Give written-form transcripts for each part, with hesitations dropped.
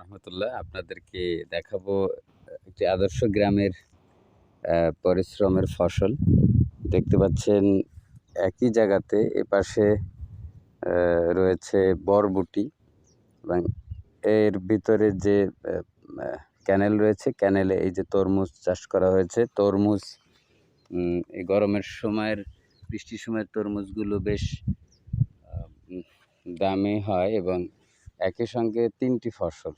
রহমতুল্লাহ। আপনাদেরকে দেখাবো একটি আদর্শ গ্রামের পরিশ্রমের ফসল। দেখতে পাচ্ছেন একই জায়গাতে এপাশে রয়েছে বরবটি এবং এর ভিতরে যে ক্যানেল রয়েছে, ক্যানেলে এই যে তরমুজ চাষ করা হয়েছে। তরমুজ এই গরমের সময়ের বৃষ্টির সময়ের তরমুজগুলো বেশ দামি হয় এবং একই সঙ্গে ৩টি ফসল,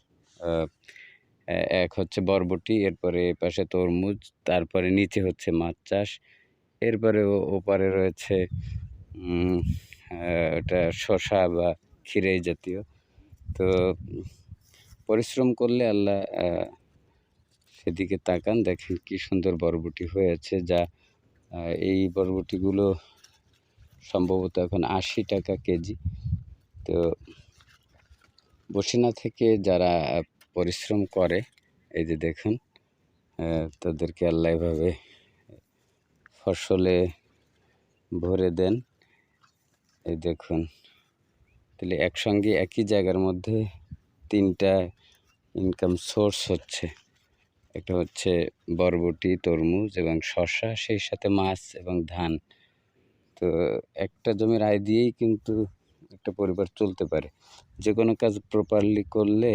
এক হচ্ছে বরবটি, এরপরে এপাশে তরমুজ, তারপরে নিচে হচ্ছে মাছ চাষ, এরপরে ওপারে রয়েছে ওটা শসা বা ক্ষীরাই জাতীয়। তো পরিশ্রম করলে আল্লাহ সেদিকে তাকান, দেখেন কি সুন্দর বরবটি হয়েছে। যা এই বরবটিগুলো সম্ভবত এখন ৮০ টাকা কেজি। তো বসিনা থেকে যারা পরিশ্রম করে, এই যে দেখুন, তাদেরকে আল্লাহ এভাবে ফসলে ভরে দেন। এই দেখুন, তাহলে একসঙ্গে একই জায়গার মধ্যে ৩টা ইনকাম সোর্স হচ্ছে। একটা হচ্ছে বরবটি, তরমুজ এবং শসা, সেই সাথে মাছ এবং ধান। তো একটা জমির আয় দিয়েই কিন্তু একটা পরিবার চলতে পারে। যে কোনো কাজ প্রপারলি করলে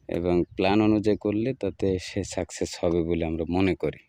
এবং প্ল্যান অনুযায়ী করলে তাতে সে সাকসেস হবে বলে আমরা মনে করি।